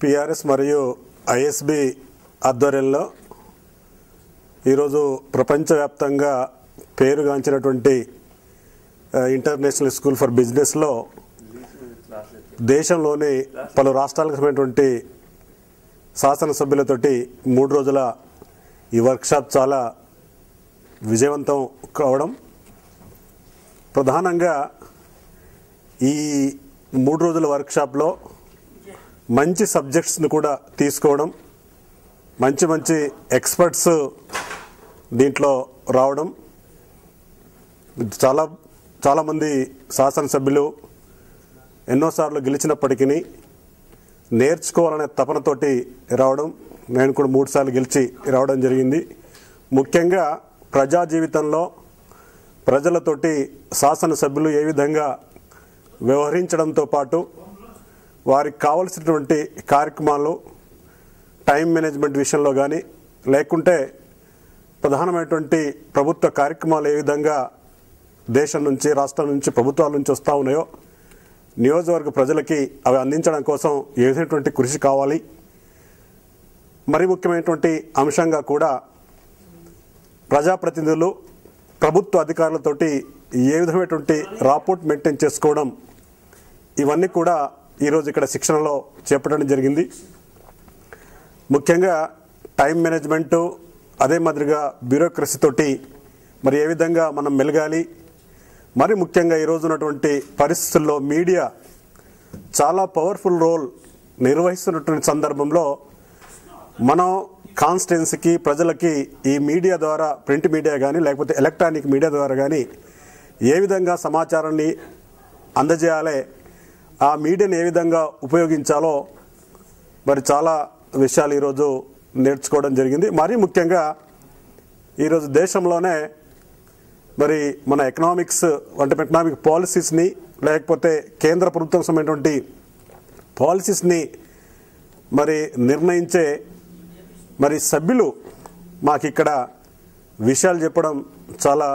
PRS మరియు ISB ఆధ్వర్యంలో ఈరోజు ప్రపంచవ్యాప్తంగా పేరుగాంచినటువంటి ఇంటర్నేషనల్ స్కూల్ ఫర్ బిజినెస్లో దేశంలోని పలు రాష్ట్రాలకు సంబంధించినటువంటి శాసనసభ్యులతోటి 3 రోజుల ఈ వర్క్షాప్ చాలా విజయవంతం కావడం, ప్రధానంగా ఈ 3 రోజుల వర్క్షాప్లో మంచి సబ్జెక్ట్స్ని కూడా తీసుకోవడం, మంచి ఎక్స్పర్ట్స్ దీంట్లో రావడం, చాలామంది శాసనసభ్యులు ఎన్నోసార్లు గెలిచినప్పటికీ నేర్చుకోవాలనే తపనతోటి రావడం, నేను కూడా 3 సార్లు గెలిచి రావడం జరిగింది. ముఖ్యంగా ప్రజా జీవితంలో ప్రజలతోటి శాసనసభ్యులు ఏ విధంగా వ్యవహరించడంతో పాటు వారికి కావలసినటువంటి కార్యక్రమాలు టైం మేనేజ్మెంట్ విషయంలో కానీ, లేకుంటే ప్రధానమైనటువంటి ప్రభుత్వ కార్యక్రమాలు ఏ విధంగా దేశం నుంచి, రాష్ట్రం నుంచి, ప్రభుత్వాల నుంచి వస్తూ ఉన్నాయో నియోజకవర్గ ప్రజలకి అవి అందించడం కోసం ఏ విధమైనటువంటి కృషి కావాలి. మరి ముఖ్యమైనటువంటి అంశంగా కూడా ప్రజాప్రతినిధులు ప్రభుత్వ అధికారులతోటి ఏ విధమైనటువంటి రాపోర్ట్ మెయింటైన్ చేసుకోవడం, ఇవన్నీ కూడా ఈరోజు ఇక్కడ శిక్షణలో చేపట్టడం జరిగింది. ముఖ్యంగా టైం మేనేజ్మెంటు, అదే మాదిరిగా బ్యూరోక్రసీతోటి మరి ఏ విధంగా మనం మెలగాలి, మరి ముఖ్యంగా ఈరోజు ఉన్నటువంటి పరిస్థితుల్లో మీడియా చాలా పవర్ఫుల్ రోల్ నిర్వహిస్తున్నటువంటి సందర్భంలో మనం కాన్స్టిట్యున్సీకి, ప్రజలకి ఈ మీడియా ద్వారా, ప్రింట్ మీడియా కానీ లేకపోతే ఎలక్ట్రానిక్ మీడియా ద్వారా కానీ ఏ విధంగా సమాచారాన్ని అందజేయాలి, ఆ మీడియాని ఏ విధంగా ఉపయోగించాలో మరి చాలా విషయాలు ఈరోజు నేర్చుకోవడం జరిగింది. మరీ ముఖ్యంగా ఈరోజు దేశంలోనే మరి మన ఎకనామిక్ పాలసీస్ని, లేకపోతే కేంద్ర ప్రభుత్వం సంబంధించినటువంటి పాలసీస్ని మరి నిర్ణయించే మరి సభ్యులు మాకు ఇక్కడ విషయాలు చెప్పడం చాలా